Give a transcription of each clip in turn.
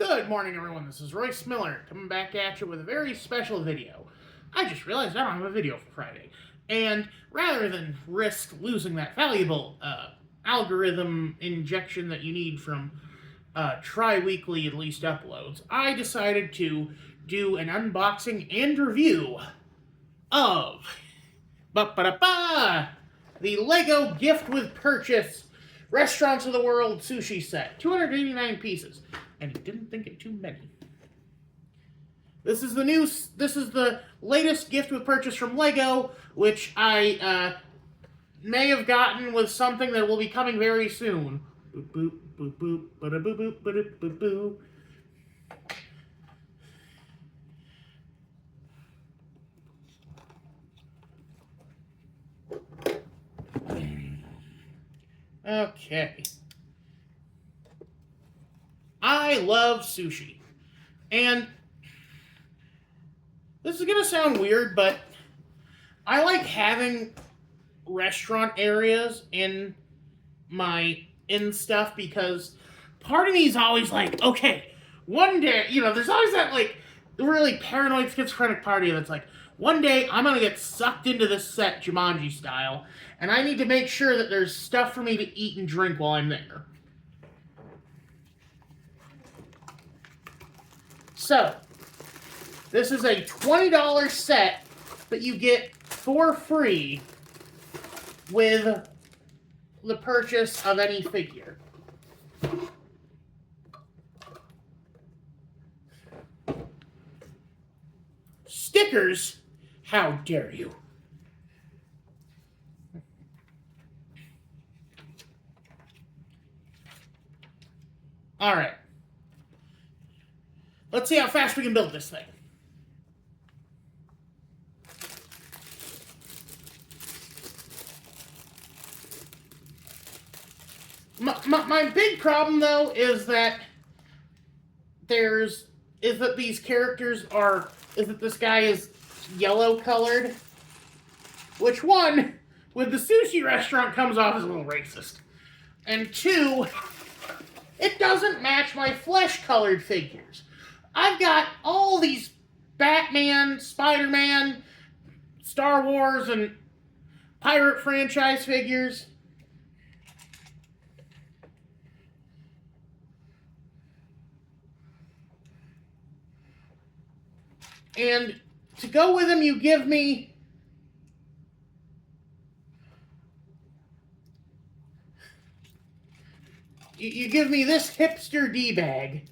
Good morning, everyone. This is Royce Miller coming back at you with a very special video. I just realized I don't have a video for Friday. And rather than risk losing that valuable algorithm injection that you need from tri-weekly at least uploads, I decided to do an unboxing and review of the Lego Gift with Purchase Restaurants of the World Sushi Set. 289 pieces. And he didn't think it too many. This is the latest gift with purchase from Lego, which I may have gotten with something that will be coming very soon. Boop boop boop boop bada boop boop bada boop boo. Okay. I love sushi. And this is going to sound weird, but I like having restaurant areas in stuff because part of me is always like, okay, one day, there's always that like really paranoid schizophrenic party that's like, one day I'm going to get sucked into this set Jumanji style, and I need to make sure that there's stuff for me to eat and drink while I'm there. So, this is a $20 set that you get for free with the purchase of any figure. Stickers? How dare you? All right. Let's see how fast we can build this thing. My big problem, though, is that these characters is that this guy is yellow colored. Which, one, with the sushi restaurant comes off as a little racist. And two, it doesn't match my flesh colored figures. I've got all these Batman, Spider-Man, Star Wars, and pirate franchise figures. And to go with them, you give me this hipster D-bag.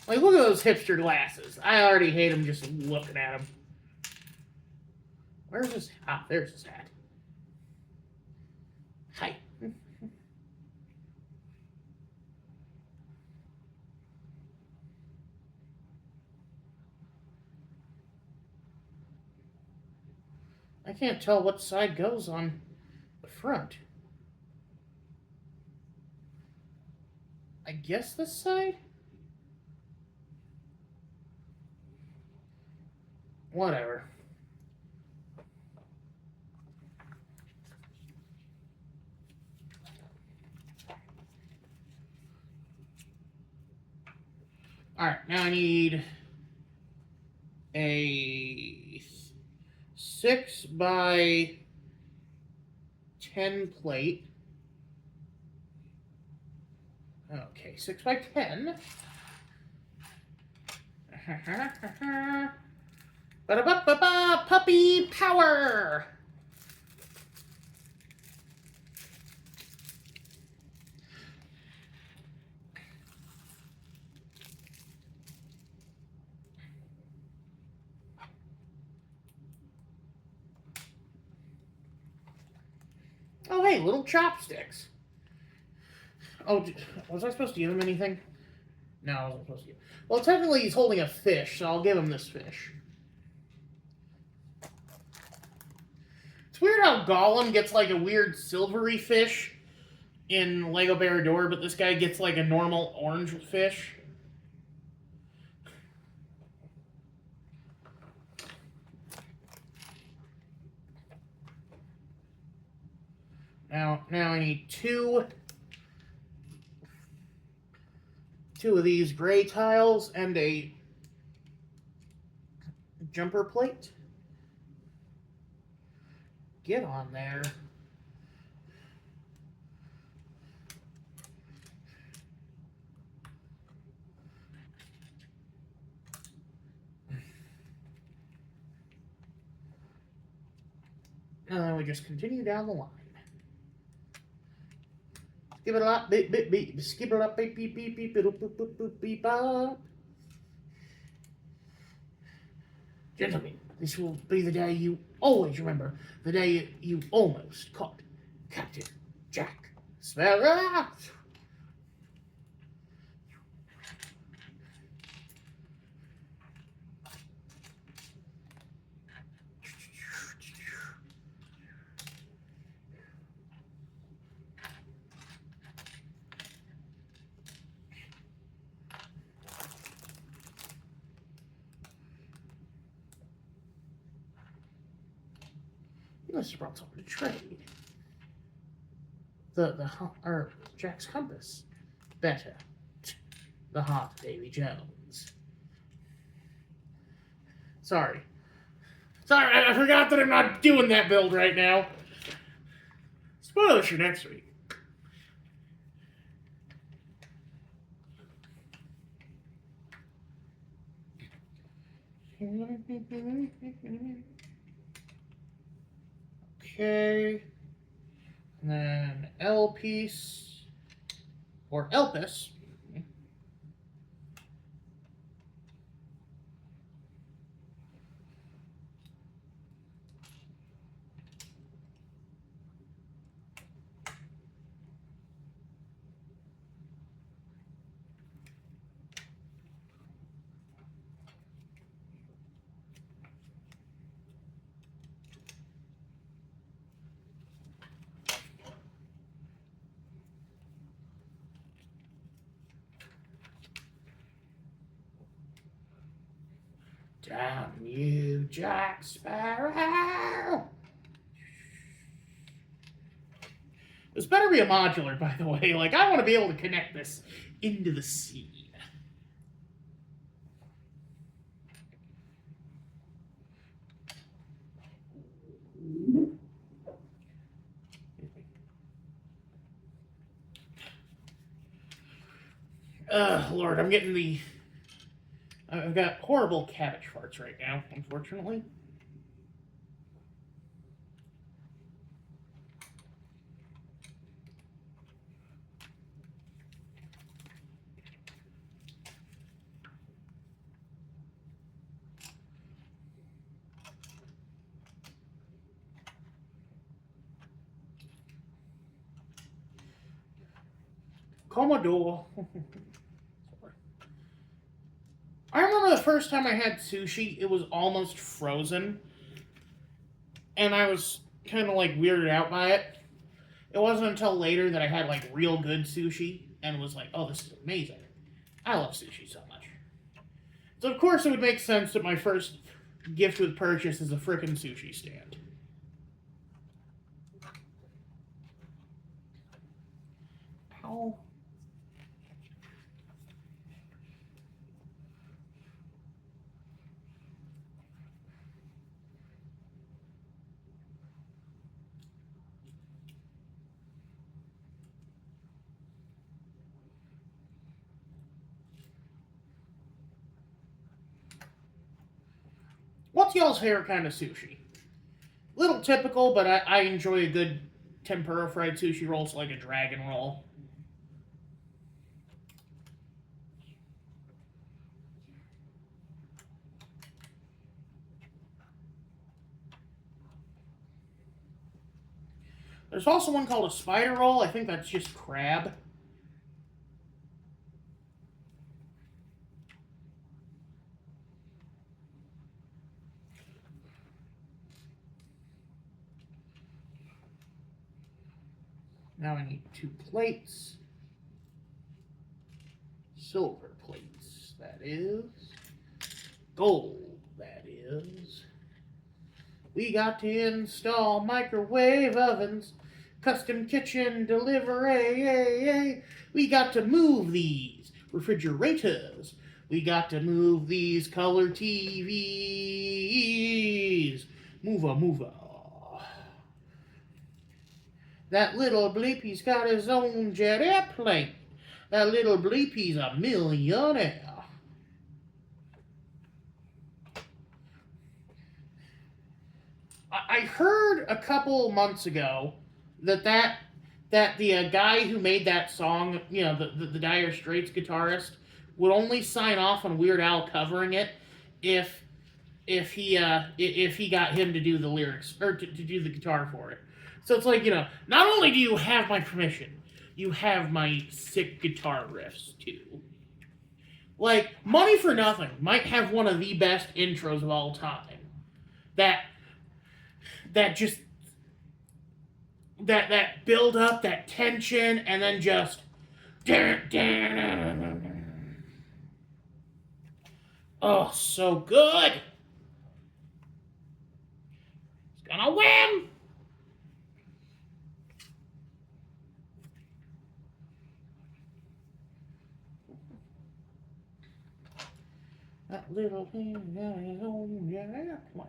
Like, look at those hipster glasses. I already hate them just looking at them. Where's his... Ah, there's his hat. Hi. I can't tell what side goes on the front. I guess this side? Whatever. Alright, now I need a 6 by 10 plate. Okay, 6 by 10. Ba-da-ba-ba-ba! Puppy power! Oh, hey, little chopsticks. Oh, was I supposed to give him anything? No, I wasn't supposed to give him. Well, technically he's holding a fish, so I'll give him this fish. It's weird how Gollum gets like a weird silvery fish in Lego Barador, but this guy gets like a normal orange fish. Now I need two 2 of these gray tiles and a jumper plate. Get on there. And then we just continue down the line. Skip it up, beep, beep, beep, skip it up, beep, beep, beep, beep, beep, beep, beep, beep, beep, up. Gentlemen, this will be the day you always remember, the day you almost caught Captain Jack Sparrow. You must have brought something to trade. Or Jack's compass. Better. The heart of Davy Jones. Sorry, I forgot that I'm not doing that build right now. Spoilers for next week. Okay. And then L piece, or Elpis. Damn you, Jack Sparrow! This better be a modular, by the way. Like, I want to be able to connect this into the scene. Lord, I'm getting the... I've got horrible cabbage farts right now, unfortunately. Commodore. I remember the first time I had sushi, it was almost frozen. And I was kind of like weirded out by it. It wasn't until later that I had like real good sushi and was like, oh, this is amazing. I love sushi so much. So of course it would make sense that my first gift with purchase is a frickin' sushi stand. Ow. What's y'all's favorite kind of sushi? Little typical, but I enjoy a good tempura fried sushi roll, so like a dragon roll. There's also one called a spider roll. I think that's just crab. Now I need 2 plates. Silver plates, that is. Gold, that is. We got to install microwave ovens, custom kitchen delivery. We got to move these refrigerators. We got to move these color TVs. Move. That little bleepy's got his own jet airplane. That little bleepy's a millionaire. I heard a couple months ago that the guy who made that song, the Dire Straits guitarist, would only sign off on Weird Al covering it if he got him to do the lyrics or to do the guitar for it. So it's like, not only do you have my permission, you have my sick guitar riffs too. Like, Money for Nothing might have one of the best intros of all time. That just that build up, that tension, and then just oh, so good. It's gonna win. That little thing got his own airplane.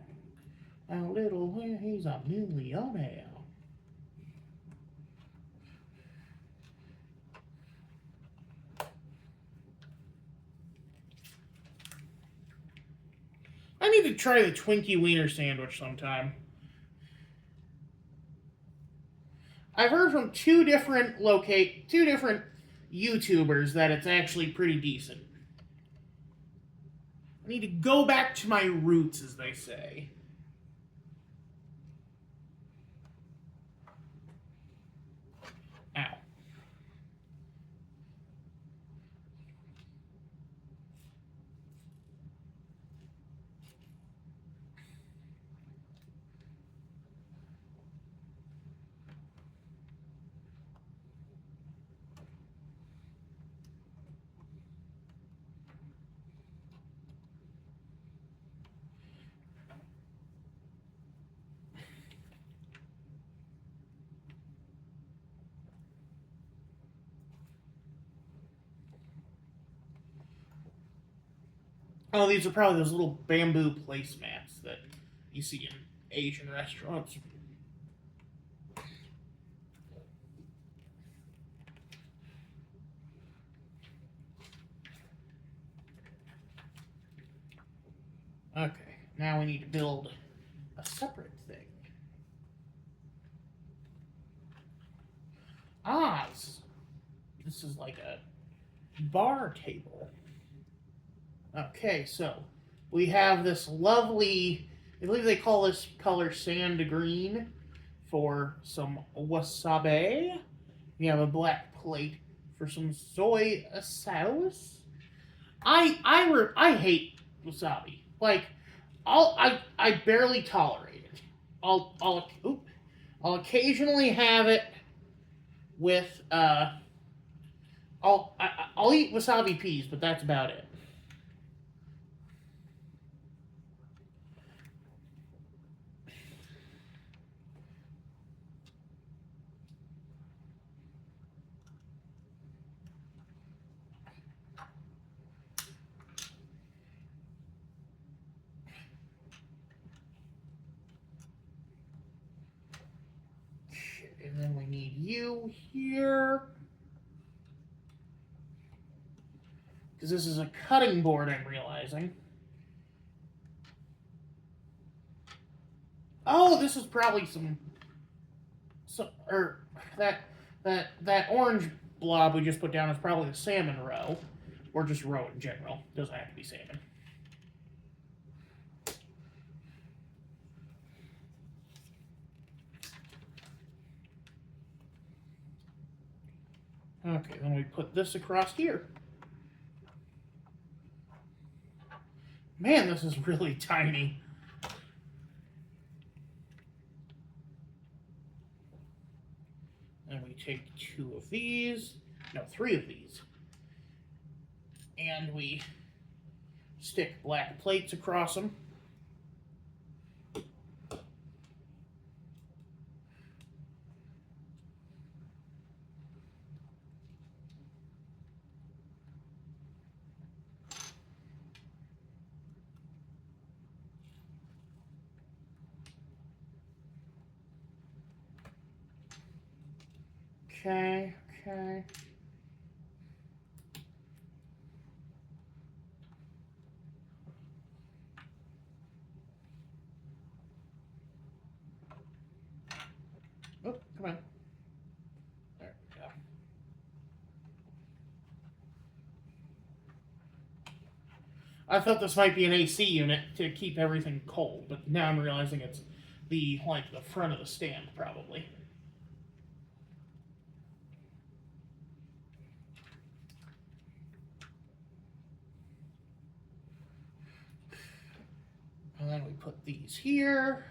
That little thing, he's a millionaire. I need to try the Twinkie Wiener sandwich sometime. I've heard from two different YouTubers that it's actually pretty decent. I need to go back to my roots, as they say. Ow. Oh, these are probably those little bamboo placemats that you see in Asian restaurants. Okay, now we need to build a separate thing. Ah, this is like a bar table. Okay, so we have this lovely, I believe they call this color sand green for some wasabi. We have a black plate for some soy sauce. I hate wasabi. Like, I barely tolerate it. I'll occasionally have it with I'll eat wasabi peas, but that's about it. And then we need you here. Because this is a cutting board, I'm realizing. Oh, this is probably some or that orange blob we just put down is probably the salmon roe. Or just roe in general. Doesn't have to be salmon. Okay, then we put this across here. Man, this is really tiny. And we take two of these, no, three of these, and we stick black plates across them. Okay, okay. Oh, come on. There we go. I thought this might be an AC unit to keep everything cold, but now I'm realizing it's the front of the stand probably. And then we put these here.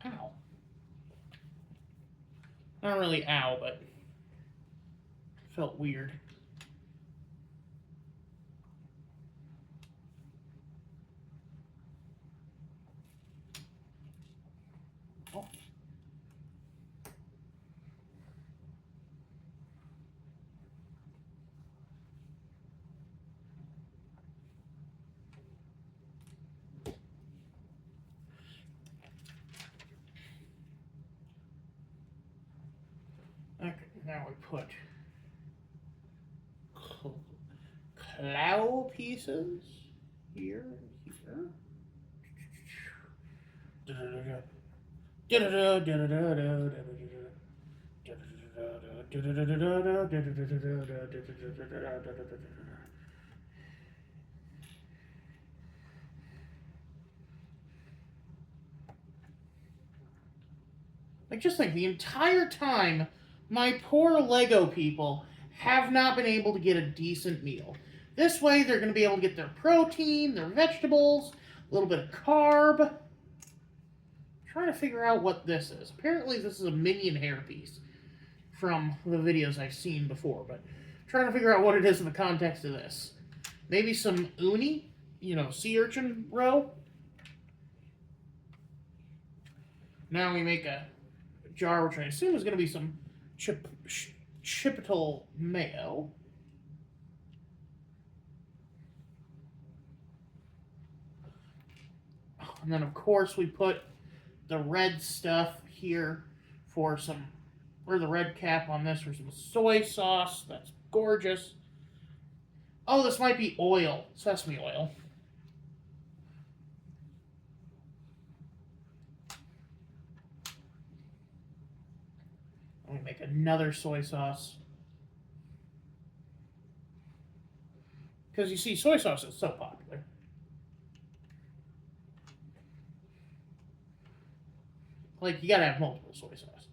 Ow. Not really ow, but felt weird. Oh. Okay, now we put clow pieces here and here. Like, just think, the entire time, my poor Lego people have not been able to get a decent meal. This way, they're going to be able to get their protein, their vegetables, a little bit of carb. I'm trying to figure out what this is. Apparently, this is a minion hairpiece from the videos I've seen before, but I'm trying to figure out what it is in the context of this. Maybe some uni, sea urchin roe. Now we make a jar, which I assume is going to be some chipotle mayo. And then, of course, we put the red stuff here for some, or the red cap on this for some soy sauce. That's gorgeous. Oh, this might be oil, sesame oil. Let me make another soy sauce. Because you see, soy sauce is so popular. Like, you gotta have multiple soy sauce.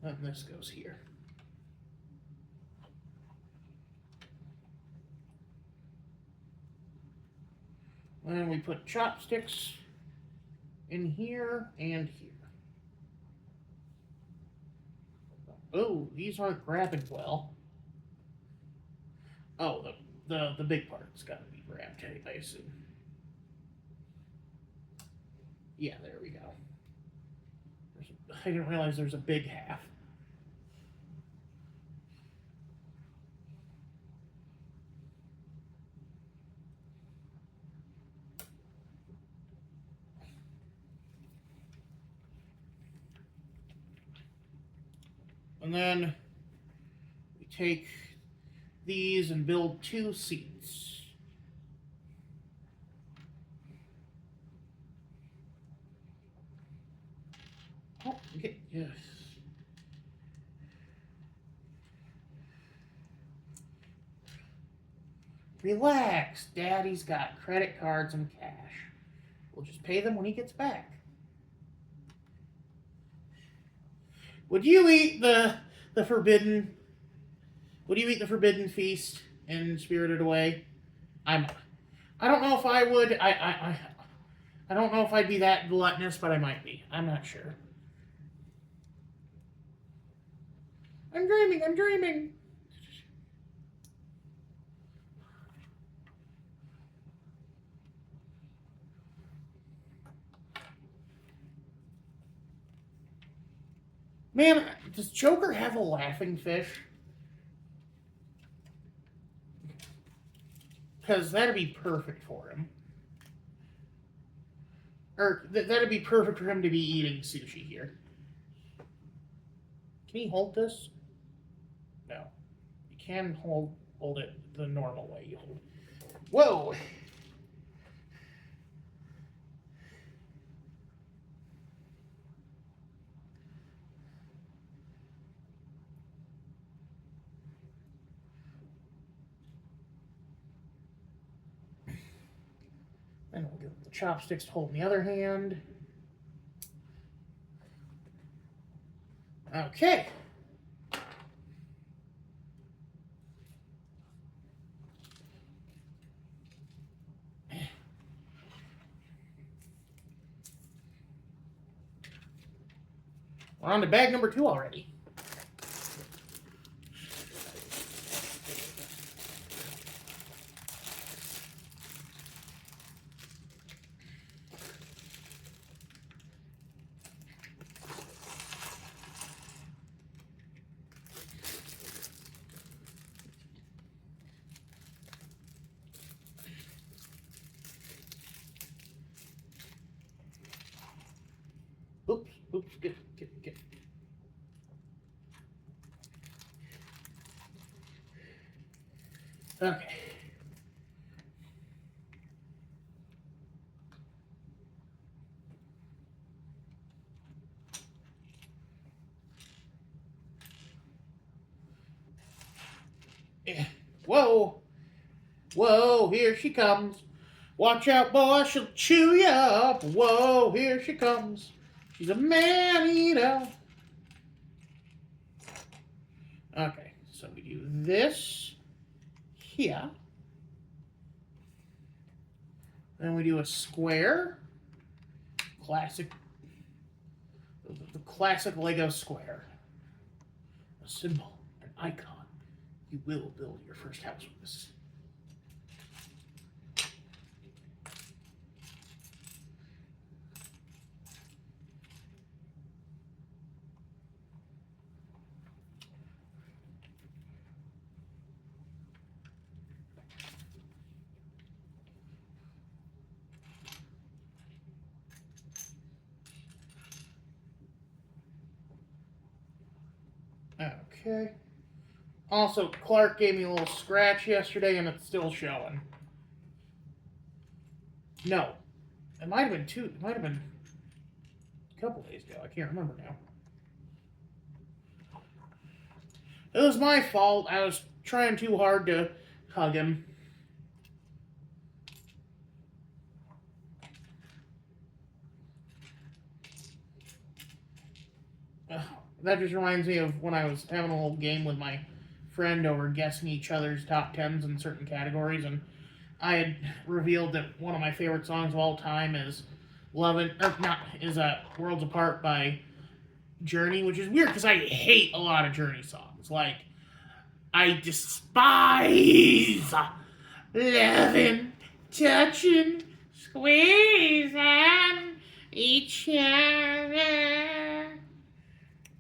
And this goes here. And we put chopsticks in here and here. Oh, these aren't grabbing well. Oh, the big part's got to be grabbed, I assume. Yeah, there we go. I didn't realize there's a big half. And then we take these and build 2 seats. Oh, okay, yes. Relax, Daddy's got credit cards and cash. We'll just pay them when he gets back. Would you eat the forbidden? Would you eat the forbidden feast in Spirited Away? I don't know if I would. I don't know if I'd be that gluttonous, but I might be. I'm not sure. I'm dreaming. I'm dreaming. Man, does Joker have a laughing fish? Because that'd be perfect for him. Or that'd be perfect for him to be eating sushi here. Can he hold this? No. You can hold it the normal way you hold it. Whoa! And we'll give him the chopsticks to hold in the other hand. Okay. We're on to bag number 2 already. Oops, get. Okay. Whoa! Whoa, here she comes. Watch out, boy, she'll chew you up. Whoa, here she comes. She's a man-eater. Okay, so we do this here. Then we do a square. Classic. The classic Lego square. A symbol, an icon. You will build your first house with this. Okay. Also, Clark gave me a little scratch yesterday, and it's still showing. No. It might have been 2. It might have been a couple days ago. I can't remember now. It was my fault. I was trying too hard to hug him. That just reminds me of when I was having a little game with my friend over guessing each other's top 10s in certain categories, and I had revealed that one of my favorite songs of all time is Worlds Apart by Journey, which is weird because I hate a lot of Journey songs. Like, I despise loving, touching, squeezing each other.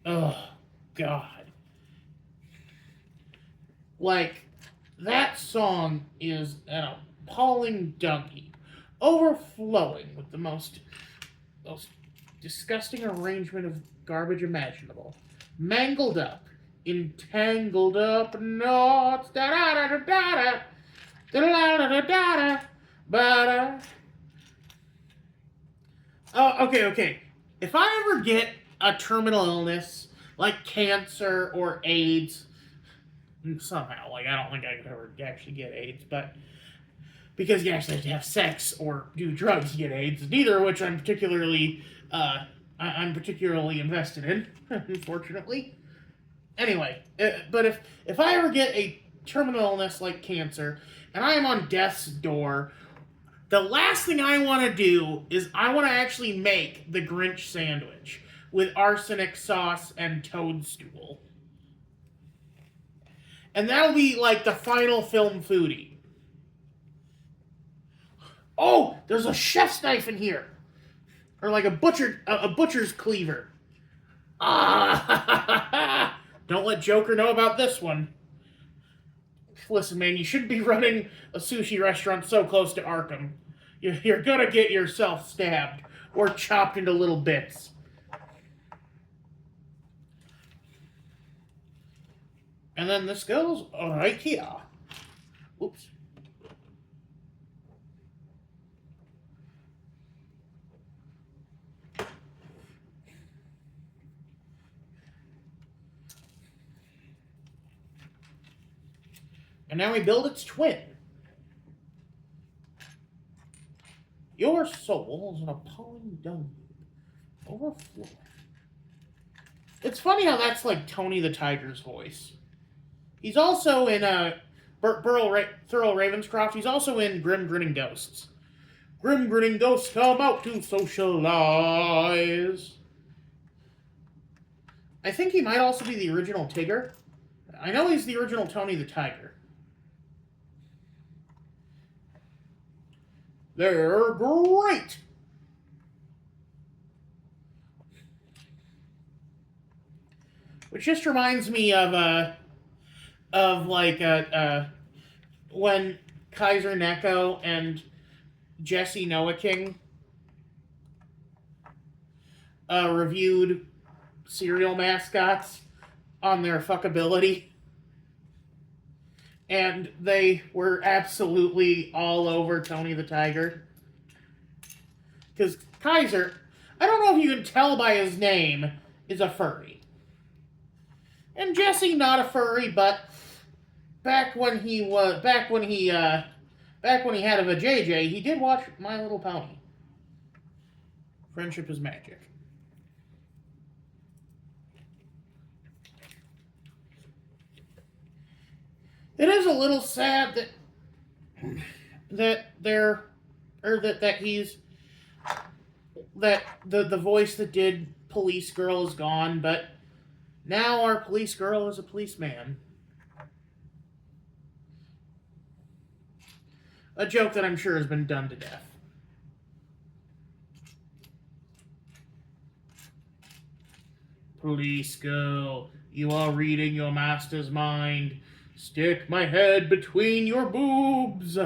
Oh, God. Like, that song is an appalling dung heap, overflowing with the most disgusting arrangement of garbage imaginable. Mangled up, entangled up knots, da-da-da-da-da-da, da-da-da-da-da-da, but, Oh, okay. If I ever get a terminal illness, like cancer or AIDS, somehow, like, I don't think I could ever actually get AIDS, but because you actually have to have sex or do drugs to get AIDS, neither of which I'm particularly invested in, unfortunately. Anyway, but if I ever get a terminal illness like cancer, and I am on death's door, the last thing I want to do is I want to actually make the Grinch sandwich with arsenic sauce and toadstool. And that'll be like the final film foodie. Oh, there's a chef's knife in here. Or like a butcher's cleaver. Ah! Don't let Joker know about this one. Listen, man, you shouldn't be running a sushi restaurant so close to Arkham. You're gonna get yourself stabbed or chopped into little bits. And then this goes right here. Oops. And now we build its twin. Your soul is an appalling dung heap. Overflowing. It's funny how that's like Tony the Tiger's voice. He's also in Thurl Ravenscroft. He's also in Grim Grinning Ghosts. Grim Grinning Ghosts come out to socialize. I think he might also be the original Tigger. I know he's the original Tony the Tiger. They're great. Which just reminds me of when Kaiser Neko and Jesse Noah King reviewed cereal mascots on their fuckability. And they were absolutely all over Tony the Tiger. Because Kaiser, I don't know if you can tell by his name, is a furry. And Jesse, not a furry, but back when he had a vajayjay, he did watch My Little Pony. Friendship is magic. It is a little sad that the voice that did Police Girl is gone, but now our police girl is a policeman. A joke that I'm sure has been done to death. Police girl, you are reading your master's mind. Stick my head between your boobs.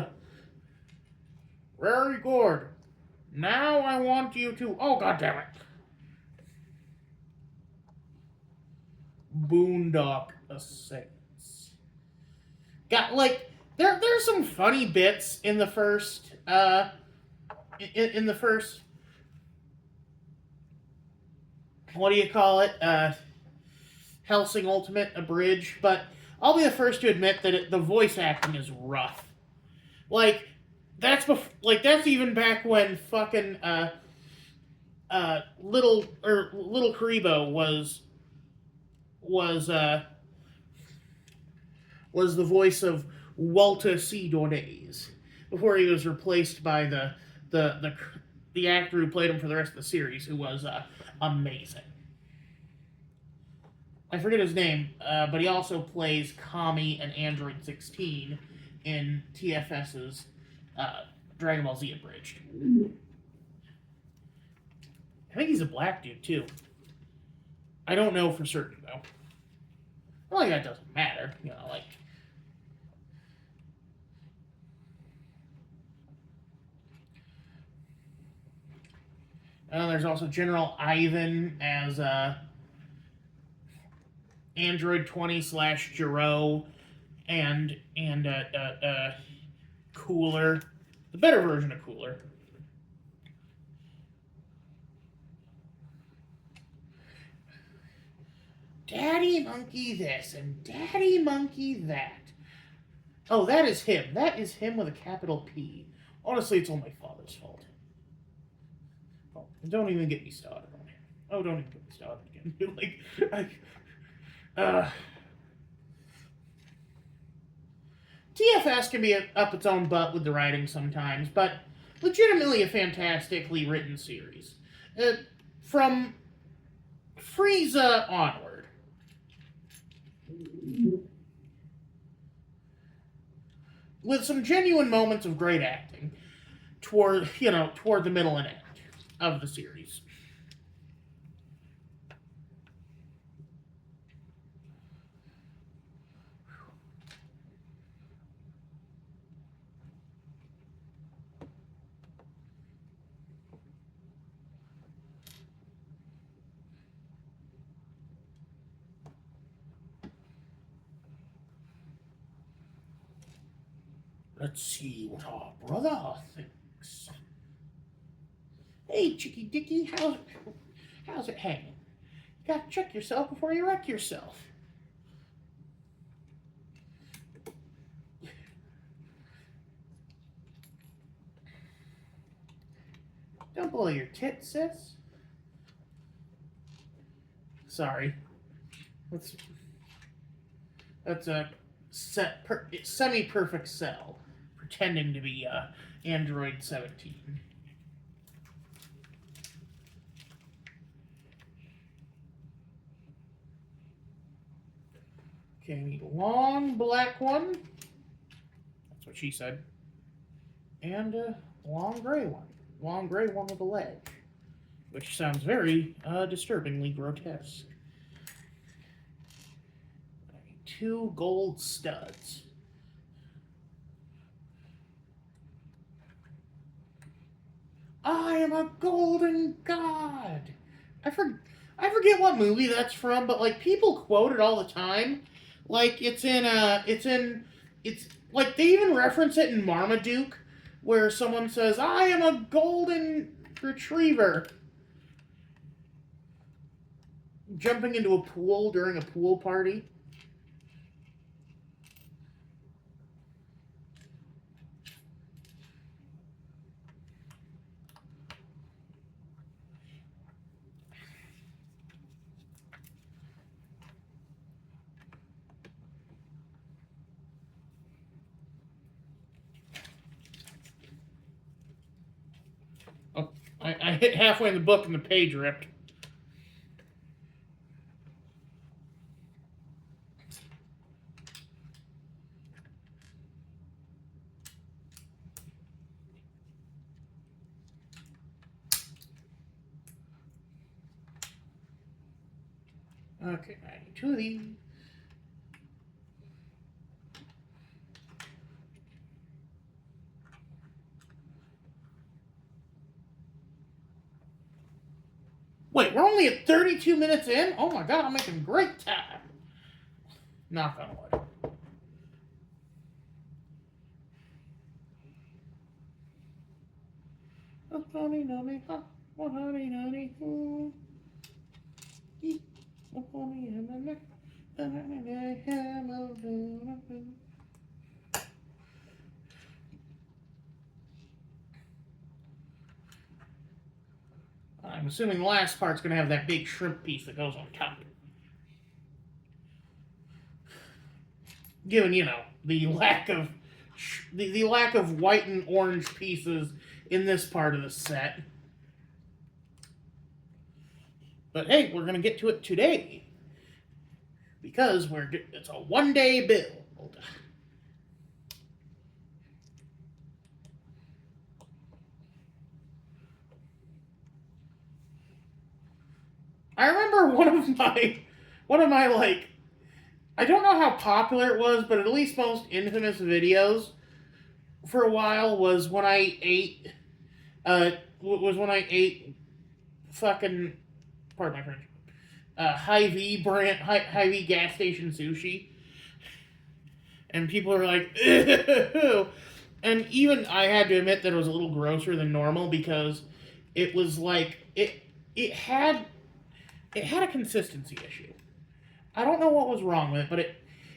Very good. Now I want you to... Oh, goddammit. Boondock Saints. Got, like... There's some funny bits in the first... in the first... What do you call it? Hellsing Ultimate Abridged, but... I'll be the first to admit that the voice acting is rough. Like that's even back when fucking Little Karibo was the voice of Walter C. Dordays before he was replaced by the actor who played him for the rest of the series, who was amazing. I forget his name, but he also plays Kami and Android 16 in TFS's Dragon Ball Z Abridged. I think he's a black dude, too. I don't know for certain, though. Well, that doesn't matter. You know, like... there's also General Ivan as, Android 20/Jiro and Cooler, the better version of Cooler. Daddy Monkey this and Daddy Monkey that. Oh, that is him. That is him with a capital P. Honestly, it's all my father's fault. Oh, don't even get me started on him. Oh, don't even get me started again. TFS can be up its own butt with the writing sometimes, but legitimately a fantastically written series. From Frieza onward. With some genuine moments of great acting toward the middle and end of the series. Let's see what our brother thinks. Hey, Chicky Dicky, how's it hanging? You gotta check yourself before you wreck yourself. Don't blow your tits, sis. Sorry. That's a semi-perfect cell pretending to be Android 17. Okay, I need a long black one. That's what she said. And a long gray one. Long gray one with a leg. Which sounds very disturbingly grotesque. I need 2 gold studs. I am a golden god. I forget what movie that's from, but like people quote it all the time. Like it's like they even reference it in Marmaduke, where someone says, "I am a golden retriever," jumping into a pool during a pool party. Oh, I hit halfway in the book and the page ripped. Okay, I need 2 of these. Wait, we're only at 32 minutes in? Oh my god, I'm making great time. Knock on wood. Oh, honey, honey, oh, honey, honey, oh, honey, I'm assuming the last part's going to have that big shrimp piece that goes on top. Given, the lack of the lack of white and orange pieces in this part of the set. But hey, we're going to get to it today. Because it's a one-day build. I remember one of my like, I don't know how popular it was, but at least most infamous videos for a while was when I ate fucking, pardon my French, Hy-Vee gas station sushi, and people are like, ew. And even I had to admit that it was a little grosser than normal because it was like it had a consistency issue. I don't know what was wrong with it, but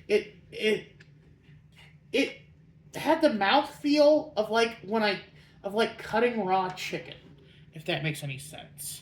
it had the mouthfeel of like cutting raw chicken, if that makes any sense.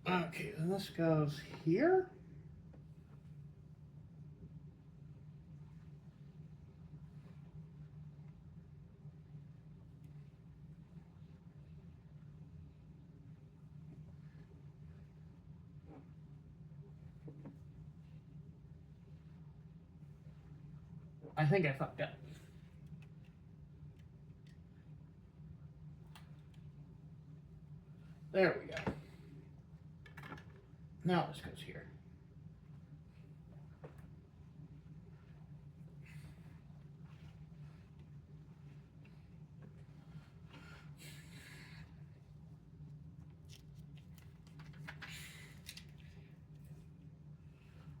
Okay, then this goes here. I think I fucked up. There we go. Now this goes here.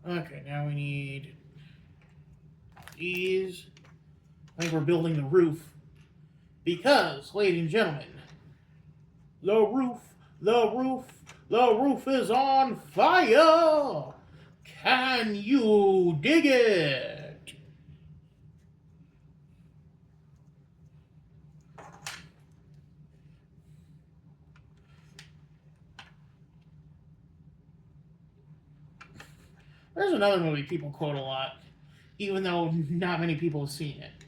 Okay, now we need these. I think we're building the roof. Because, ladies and gentlemen, the roof is on fire! Can you dig it? There's another movie people quote a lot, even though not many people have seen it.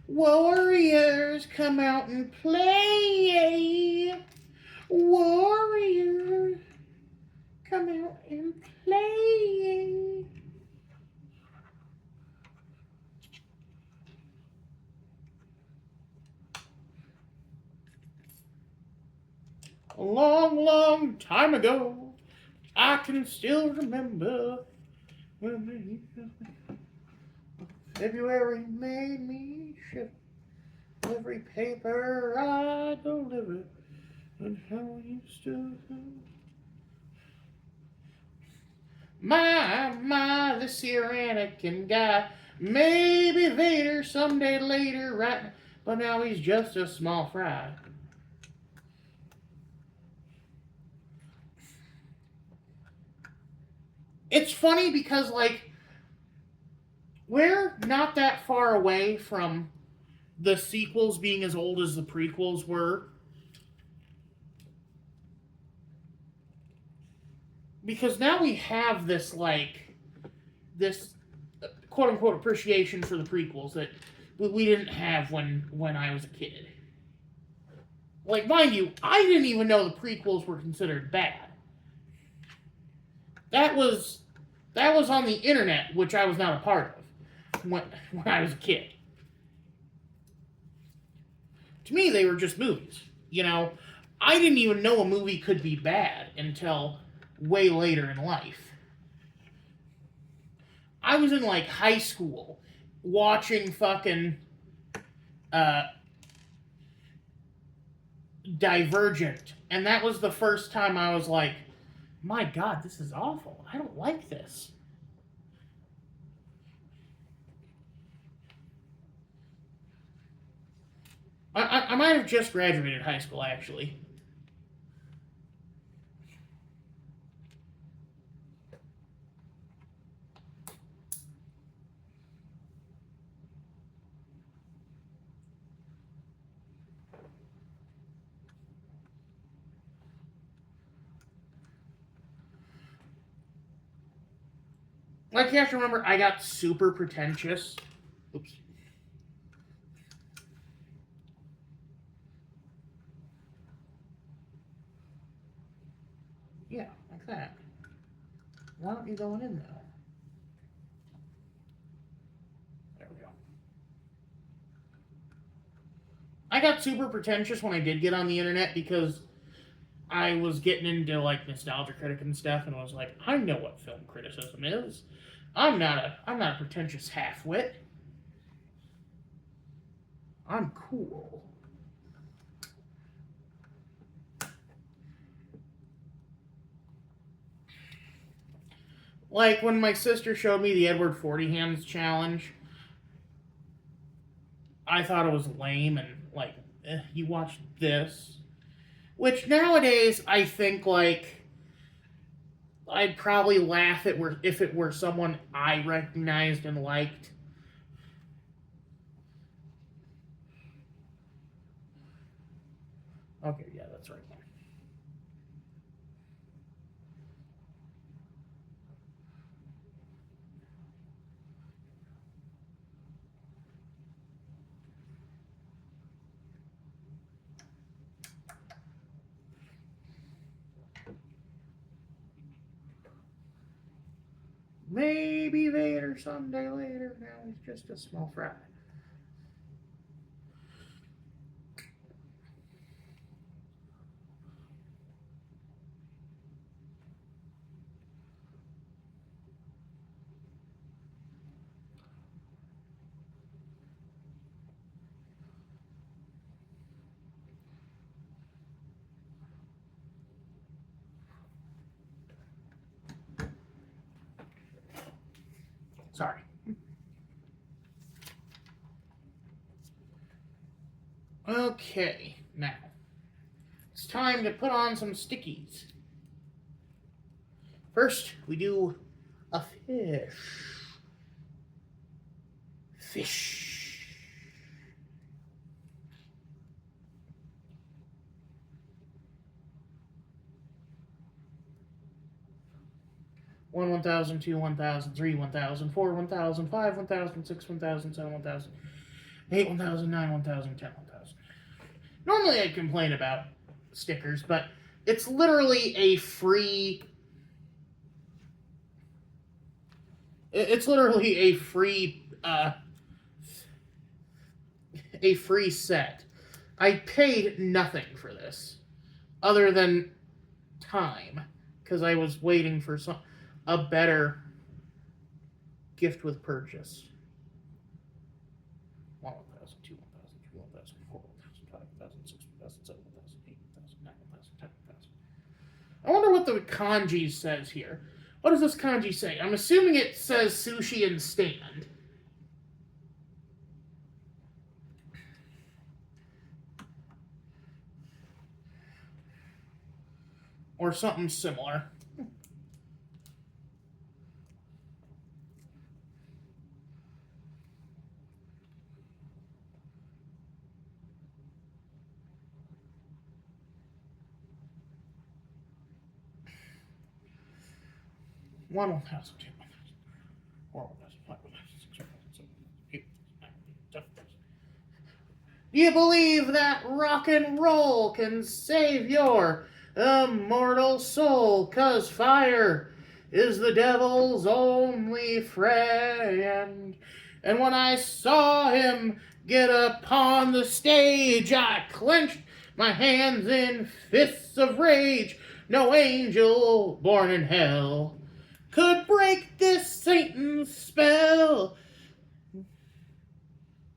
Warriors, come out and play! Warriors, come out and play! A long, long time ago, I can still remember when February made me shiver. Every paper I delivered and how I used to. My, this here Anakin guy. Maybe Vader someday later, right? But now he's just a small fry. It's funny because, like, we're not that far away from the sequels being as old as the prequels were. Because now we have this, like, this quote-unquote appreciation for the prequels that we didn't have when I was a kid. Like, mind you, I didn't even know the prequels were considered bad. That was on the internet, which I was not a part of when I was a kid. To me, they were just movies. You know, I didn't even know a movie could be bad until way later in life. I was in, like, high school watching fucking Divergent, and that was the first time I was like, my God, this is awful. I don't like this. I might have just graduated high school, actually. Like, you have to remember, I got super pretentious. Oops. Yeah, like that. Why aren't you going in, though? There we go. I got super pretentious when I did get on the internet because I was getting into, like, Nostalgia Critic and stuff, and I was like, I know what film criticism is. I'm not a pretentious half-wit. I'm cool. Like, when my sister showed me the Edward 40 Hands challenge, I thought it was lame and, like, you watched this. Which, nowadays, I think, like, I'd probably laugh if it were someone I recognized and liked. Okay, yeah, that's right. Maybe Vader someday later. Now he's just a small fry. Sorry. Okay, now it's time to put on some stickies. First, we do a fish. Fish. One, 1,000, 2, 1,000, 3, 1,000, 4, 1,000, 5, 1,000, 6, 1,000, 7, 1,000, 8, 1,000, 9, 1,000, 10, 1,000. Normally I'd complain about stickers, but it's literally a free... It's literally a free set. I paid nothing for this, other than time, because I was waiting for a better gift with purchase. 1, 1,000, 2, 1,000, 3, 1,000, 4, 1,000, 5, 1,000, 6, 1,000, 7, 1,000, 8, 1,000, 9, 1,000, 10, 1,000. I wonder what the kanji says here. What does this kanji say? I'm assuming it says sushi and stand. Or something similar. One, 1,000, 2, 1,000, 4, 1,000, 5, 1,000, 6, 7, 8, 9, 10. Do you believe that rock and roll can save your immortal soul? 'Cause fire is the devil's only friend. And when I saw him get upon the stage, I clenched my hands in fists of rage. No angel born in hell could break this Satan's spell.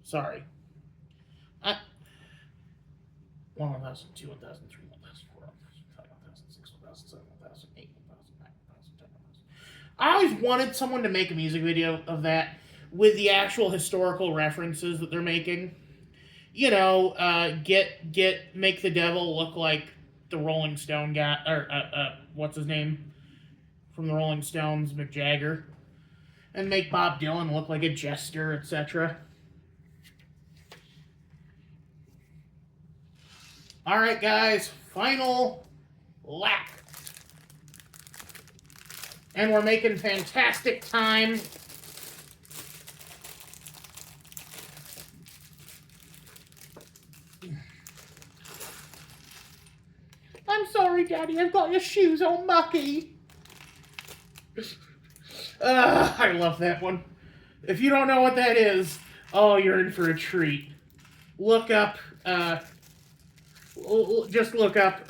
Sorry. 1, 1,000, 2, 1,000, 3, 1,000, 4, 1,000, 5, 1,000, 6, 1,000, 7, 1,000, 8, 1,000, 9, 1,000, 10, 1,000. I always wanted someone to make a music video of that with the actual historical references that they're making. You know, make the devil look like the Rolling Stone guy, or what's his name from the Rolling Stones, Mick Jagger, and make Bob Dylan look like a jester, etc. All right, guys, final lap. And we're making fantastic time. I'm sorry, Daddy, I've got your shoes all mucky. I love that one. If you don't know what that is, oh, you're in for a treat. Look up, just look up,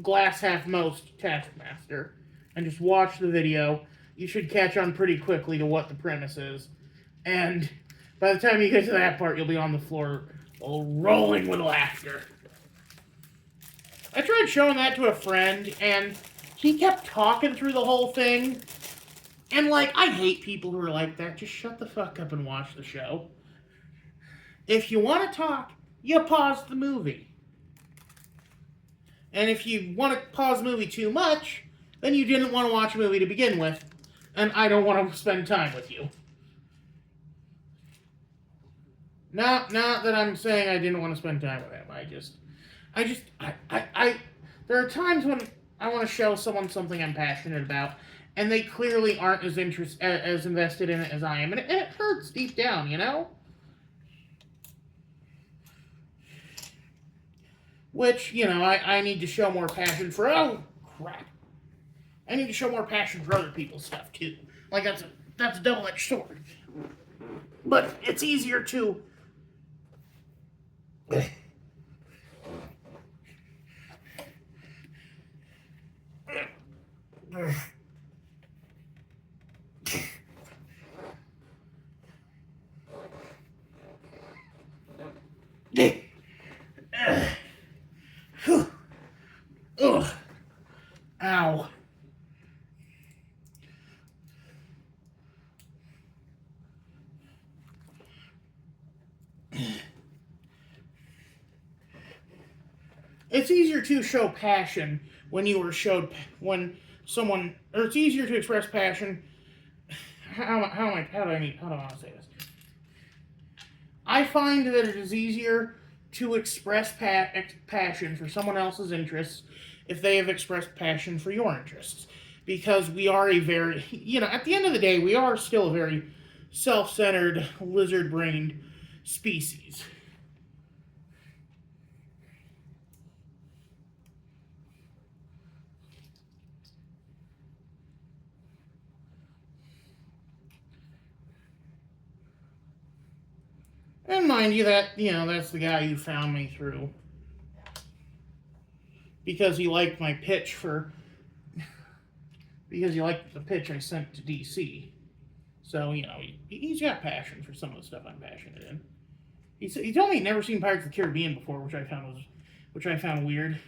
Glass Half Most Taskmaster, and just watch the video. You should catch on pretty quickly to what the premise is. And by the time you get to that part, you'll be on the floor rolling with laughter. I tried showing that to a friend, and he kept talking through the whole thing. And, like, I hate people who are like that. Just shut the fuck up and watch the show. If you want to talk, you pause the movie. And if you want to pause the movie too much, then you didn't want to watch a movie to begin with, and I don't want to spend time with you. Not that I'm saying I didn't want to spend time with him. There are times when I want to show someone something I'm passionate about, and they clearly aren't as invested in it as I am, and it hurts deep down, you know? Which, you know, I need to show more passion for. Oh, crap. I need to show more passion for other people's stuff too. Like that's a double-edged sword. But it's easier to Ugh. Ow. It's easier to show passion when you were showed when someone, or it's easier to express passion. How do I want to say this? I find that it is easier to express passion for someone else's interests if they have expressed passion for your interests, because we are a very, at the end of the day, we are still a very self-centered, lizard-brained species. And mind you, that's the guy who found me through. Because he liked my pitch because he liked the pitch I sent to DC. So, he's got passion for some of the stuff I'm passionate in. He told me he'd never seen Pirates of the Caribbean before, which I found weird.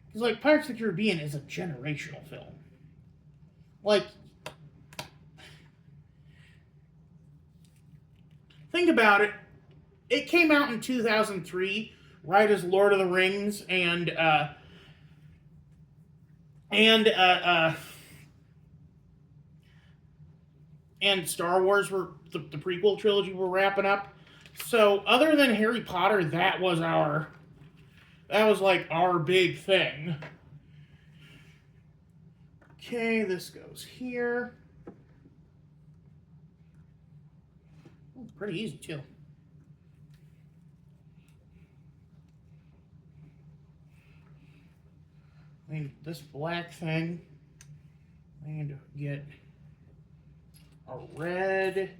Because, like, Pirates of the Caribbean is a generational film. Like, think about it. It came out in 2003, right as Lord of the Rings and Star Wars were the prequel trilogy were wrapping up. So other than Harry Potter, that was like our big thing. Okay, this goes here. Oh, pretty easy too. I mean, this black thing, I need to get a red.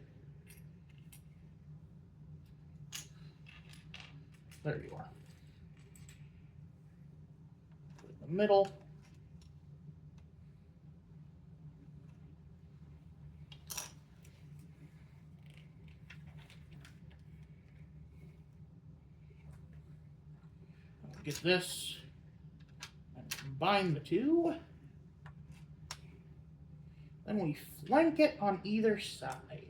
There you are. Put it in the middle. I'll get this and combine the two. Then we flank it on either side.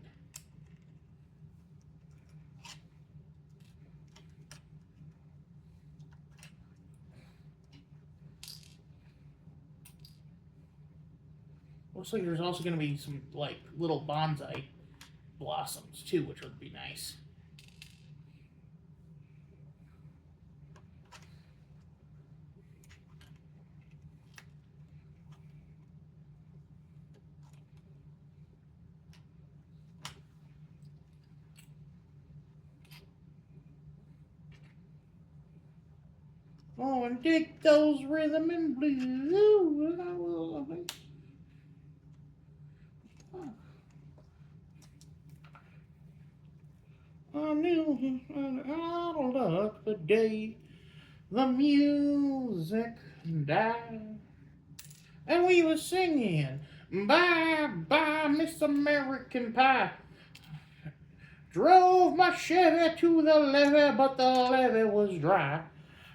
Looks like there's also going to be some, like, little bonsai blossoms, too, which would be nice. Oh, and dig those rhythm and blues. I knew out of luck the day the music died. And we were singing, bye, bye, Miss American Pie. Drove my Chevy to the levee, but the levee was dry.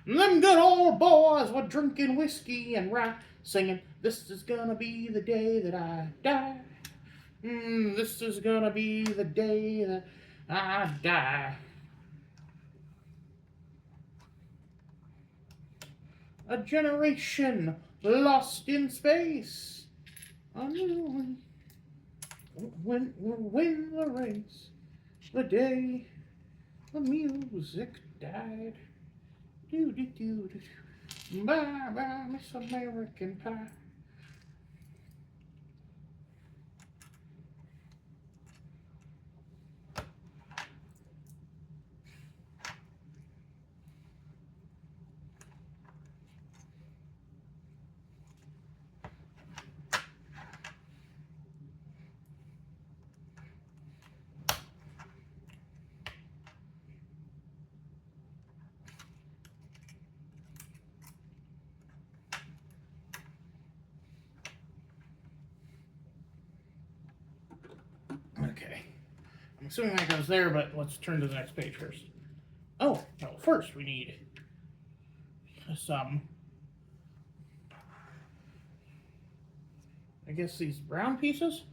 Them good old boys were drinking whiskey and rye, singing, this is gonna be the day that I die. This is gonna be the day that I die. A generation lost in space. I knew when win the race, the day the music died. Do do do do. Bye bye, Miss American Pie. I'm assuming that goes there, but let's turn to the next page first. Oh, well, first we need some, I guess, these brown pieces.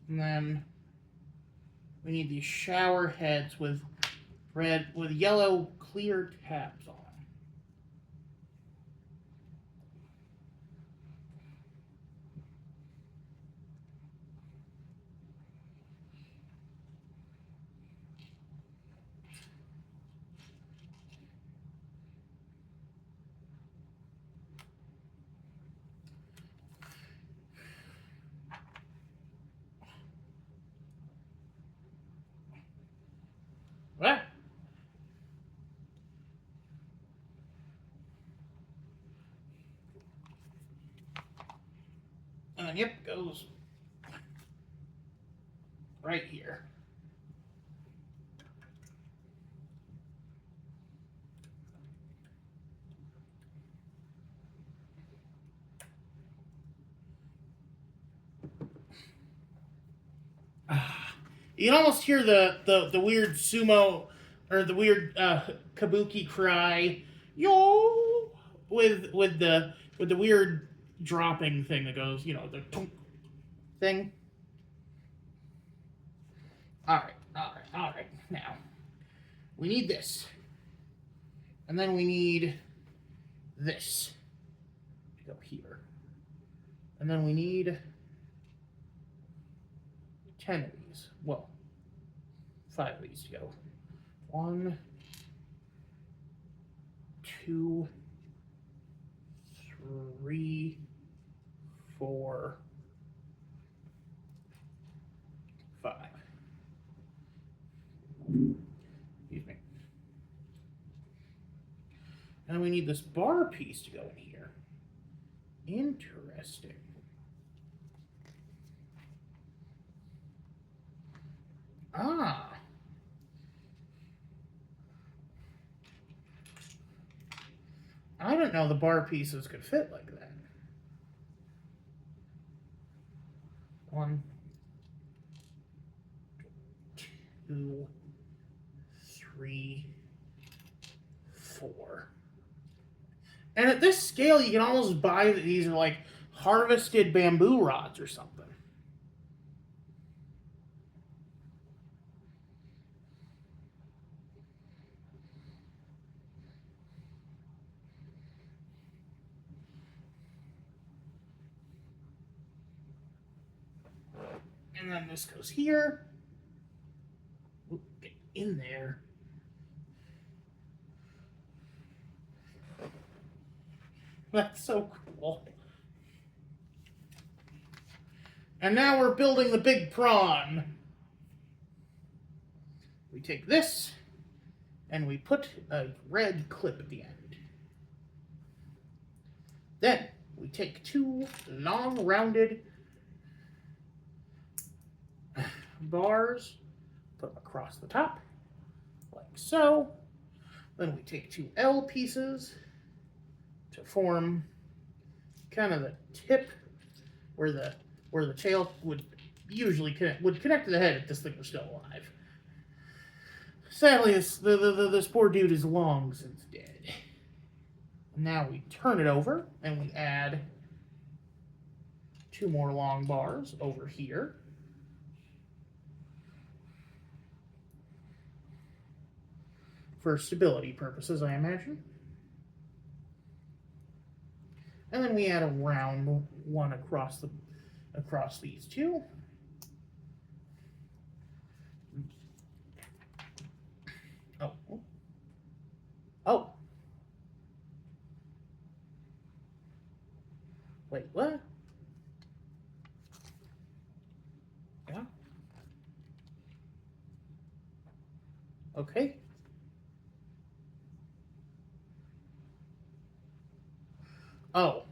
And then we need these shower heads with yellow clear tabs on them. What? And then, yep, goes right here. You can almost hear the weird sumo, or the weird kabuki cry, yo, with the weird dropping thing that goes, the tunk thing. All right. Now we need this, and then we need this to go here, and then we need 10 of these. Well, 5 of these to go. 1, 2, 3, 4, 5. Excuse me. And we need this bar piece to go in here. Interesting. Ah. I didn't know the bar pieces could fit like that. 1, 2, 3, 4. And at this scale, you can almost buy that these are like harvested bamboo rods or something. And then this goes here. Oop, get in there. That's so cool. And now we're building the big prawn. We take this, and we put a red clip at the end. Then we take 2 long rounded bars, put them across the top, like so. Then we take 2 L pieces to form kind of the tip where the tail would usually connect to the head if this thing was still alive. Sadly, this poor dude is long since dead. Now we turn it over and we add 2 more long bars over here. For stability purposes, I imagine. And then we add a round one across these 2. Oh. Wait, what? Yeah. Okay. Oh.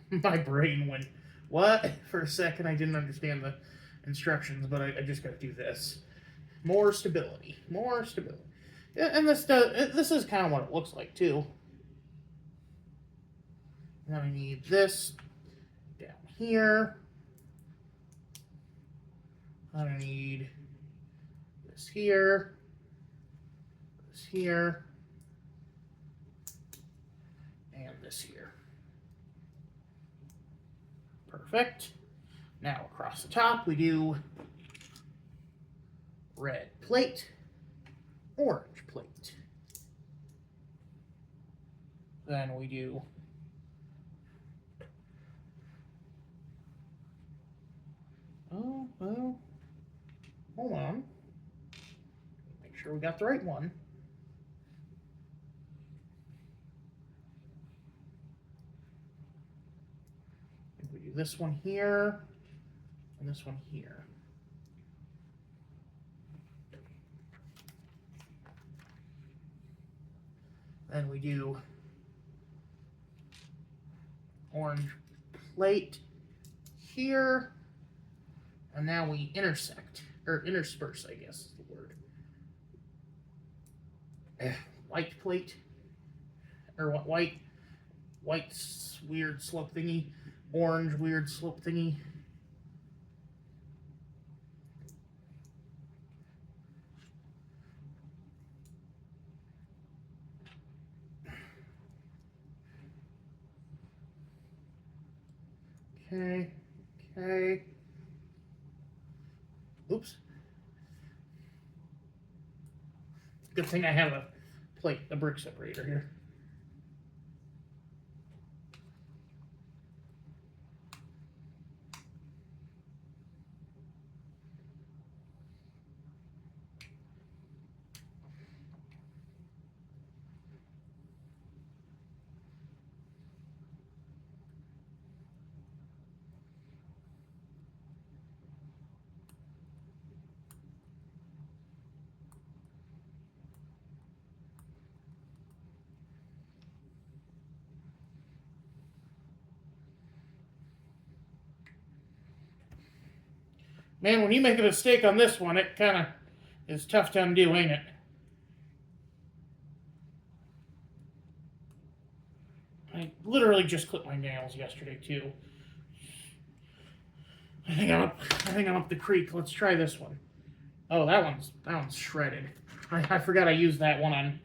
My brain went, what? For a second, I didn't understand the instructions, but I just got to do this. More stability. More stability. Yeah, and this is kind of what it looks like, too. Then I need this down here. Then I need this here, this here, and this here. Perfect. Now across the top we do red plate, orange plate. Then we do well, hold on. Make sure we got the right one. I think we do this one here and this one here. Then we do orange plate here. And now we intersect, or intersperse, I guess is the word. White plate, or white weird slope thingy, orange weird slope thingy. Okay. Oops. Good thing I have a brick separator here. Man, when you make a mistake on this one, it kind of is tough to undo, ain't it? I literally just clipped my nails yesterday too. I think I'm up the creek. Let's try this one. Oh, that one's shredded. I forgot I used that one on.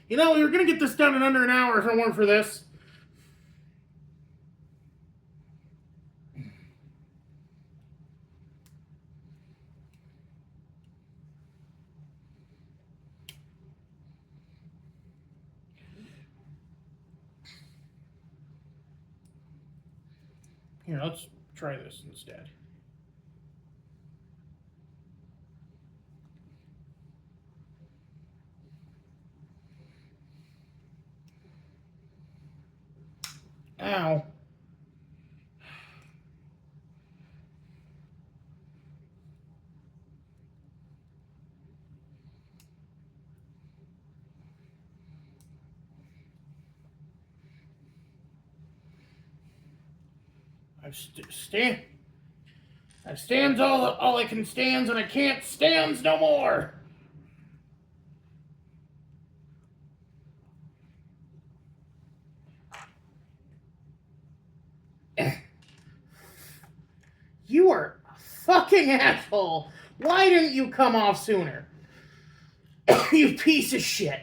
You know, we were going to get this done in under an hour if it weren't for this. Here, let's try this instead. Ow. I've stands all I can stands, and I can't stands no more. You are a fucking asshole. Why didn't you come off sooner? You piece of shit.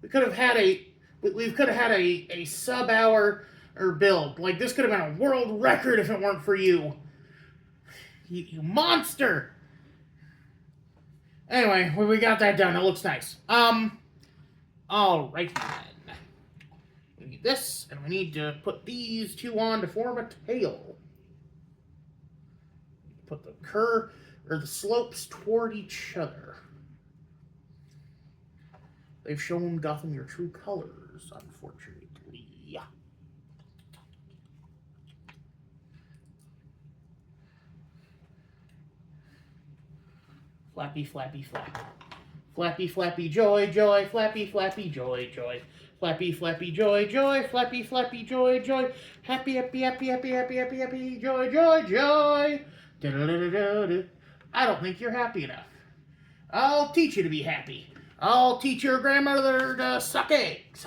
We could have had we could have had a sub hour or build. Like this could have been a world record if it weren't for you. You monster. Anyway, we got that done. It looks nice. Alright then. We need this, and we need to put these two on to form a tail. Put the curve or the slopes toward each other. They've shown Gotham your true colors, unfortunately. Flappy, flappy, flap. Flappy, flappy, joy, joy. Flappy, flappy, joy, joy. Flappy, flappy, joy, joy. Flappy, flappy, joy, joy. Happy, happy, happy, happy, happy, happy, happy, joy, joy, joy. I don't think you're happy enough. I'll teach you to be happy. I'll teach your grandmother to suck eggs.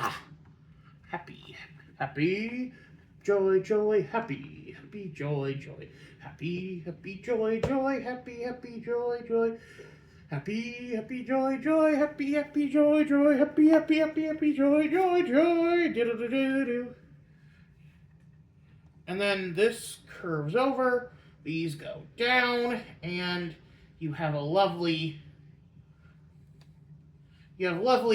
Happy, happy, joy, joy, happy, happy, joy, joy. Happy, happy, joy, joy, happy, happy, joy, joy. Happy, happy, joy, joy, happy, happy, joy, joy, happy, happy, happy, happy, joy, joy, joy. Do-do-do-do-do. And then this curves over, these go down, and you have lovely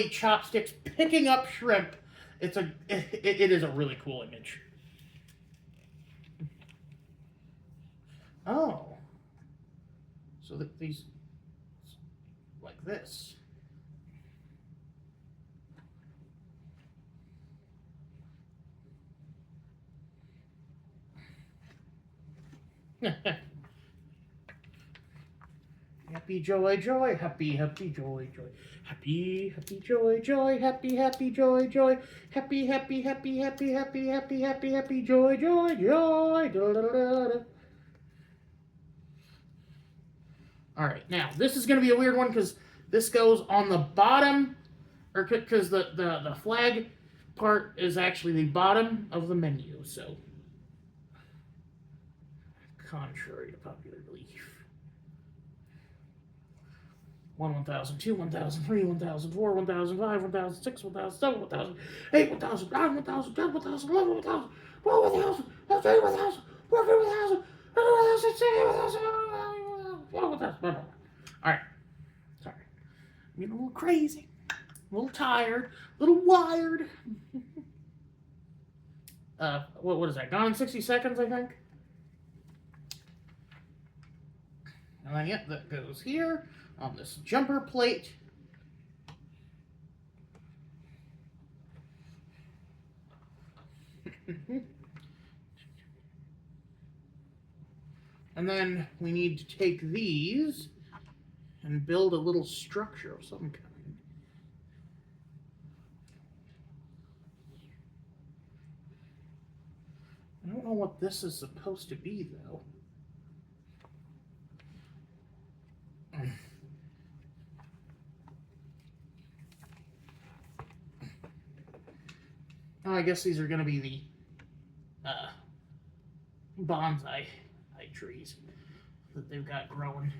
chopsticks picking up shrimp. It is a really cool image. Oh. So that these, like this. Happy, joy, joy, happy, happy, joy, joy. Happy, happy, joy, joy, happy, happy, joy, joy. Happy, happy, happy, happy, happy, happy, happy, happy, joy, joy, joy. Da-da-da-da. All right, now this is going to be a weird one because this goes on the bottom, or because the flag part is actually the bottom of the menu. So, contrary to popular belief. 1,000, 2, 1,000, 3, 1,000, 4, 1,005, 1,006, 1,007, 1,008, 1,009, 1,010, 1,011, 1,000, 12, 1,000, 13, 1,000, 14, 1,000, 1,000. All right. Sorry. I'm getting a little crazy, a little tired, a little wired. What is that? Gone in 60 seconds, I think. And then, yep, that goes here on this jumper plate. And then we need to take these and build a little structure of some kind. I don't know what this is supposed to be, though. Oh, I guess these are going to be the bonsai trees that they've got growing.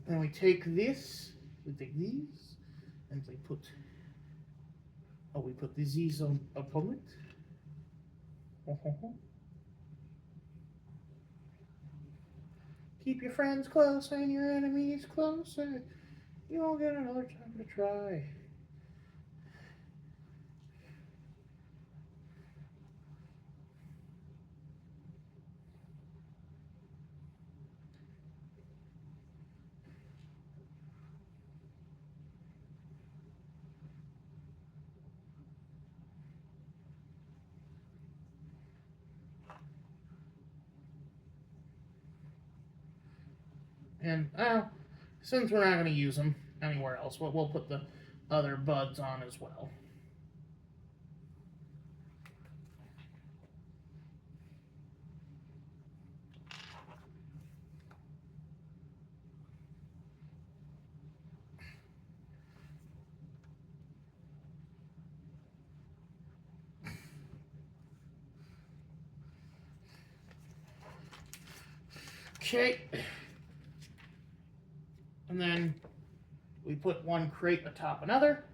Then we take these, and we put these on upon it. Keep your friends close and your enemies closer. You won't get another time to try. And, since we're not going to use them anywhere else, we'll put the other buds on as well. Okay. And then we put one crate atop another.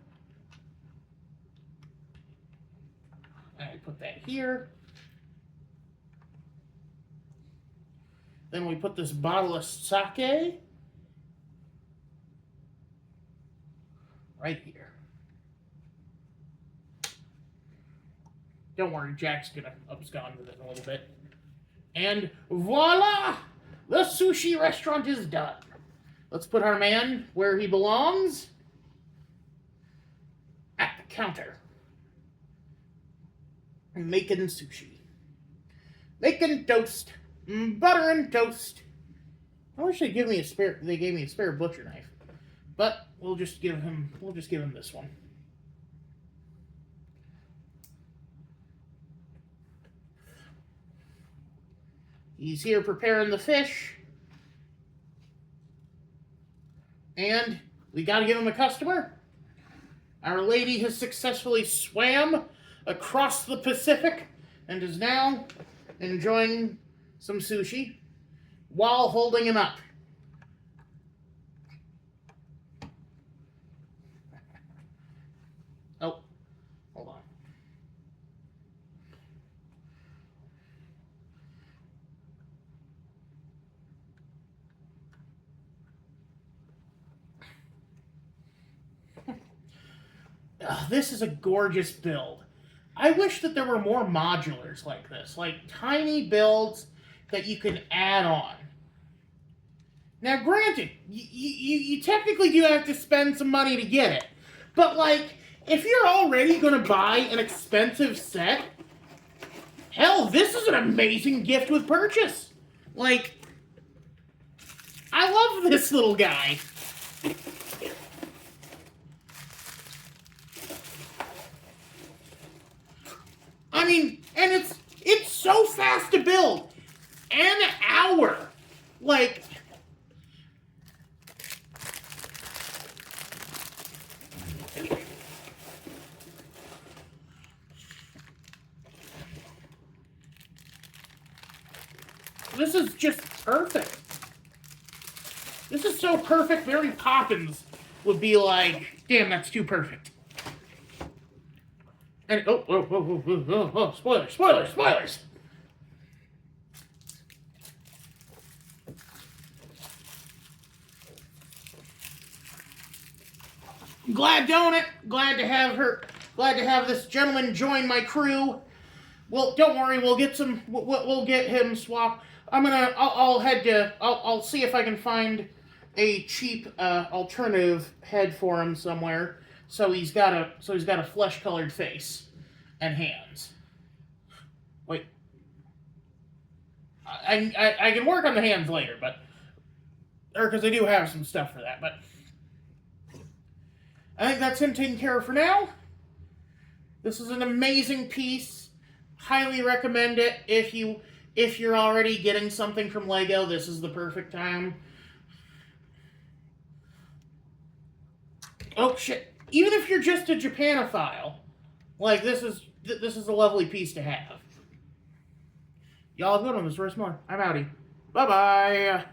And we put that here. Then we put this bottle of sake right here. Don't worry, Jack's gonna abscond with it in a little bit. And voila! The sushi restaurant is done. Let's put our man where he belongs. At the counter. Making sushi. Making toast. Butter and toast. I wish they gave me a spare butcher knife. But we'll just give him this one. He's here preparing the fish. And we gotta give him a customer. Our lady has successfully swam across the Pacific and is now enjoying some sushi while holding him up. Oh, hold on. This is a gorgeous build. I wish that there were more modulars like this, like tiny builds that you can add on. Now, granted, you technically do have to spend some money to get it, but like, if you're already going to buy an expensive set, hell, this is an amazing gift with purchase. Like, I love this little guy. I mean, and it's so fast to build. An hour. Like, this is just perfect. This is so perfect, Mary Poppins would be like, damn, that's too perfect. And, oh, spoilers. Glad to have this gentleman join my crew. Well, don't worry, we'll get him swapped. I'll see if I can find a cheap alternative head for him somewhere. So he's got a flesh-colored face and hands. Wait. I can work on the hands later, because I do have some stuff for that, but I think that's him taken care of for now. This is an amazing piece. Highly recommend it. If you're already getting something from Lego, this is the perfect time. Oh shit. Even if you're just a Japanophile, like, this is a lovely piece to have. Y'all have a good one. This is Royce. I'm outie. Bye-bye.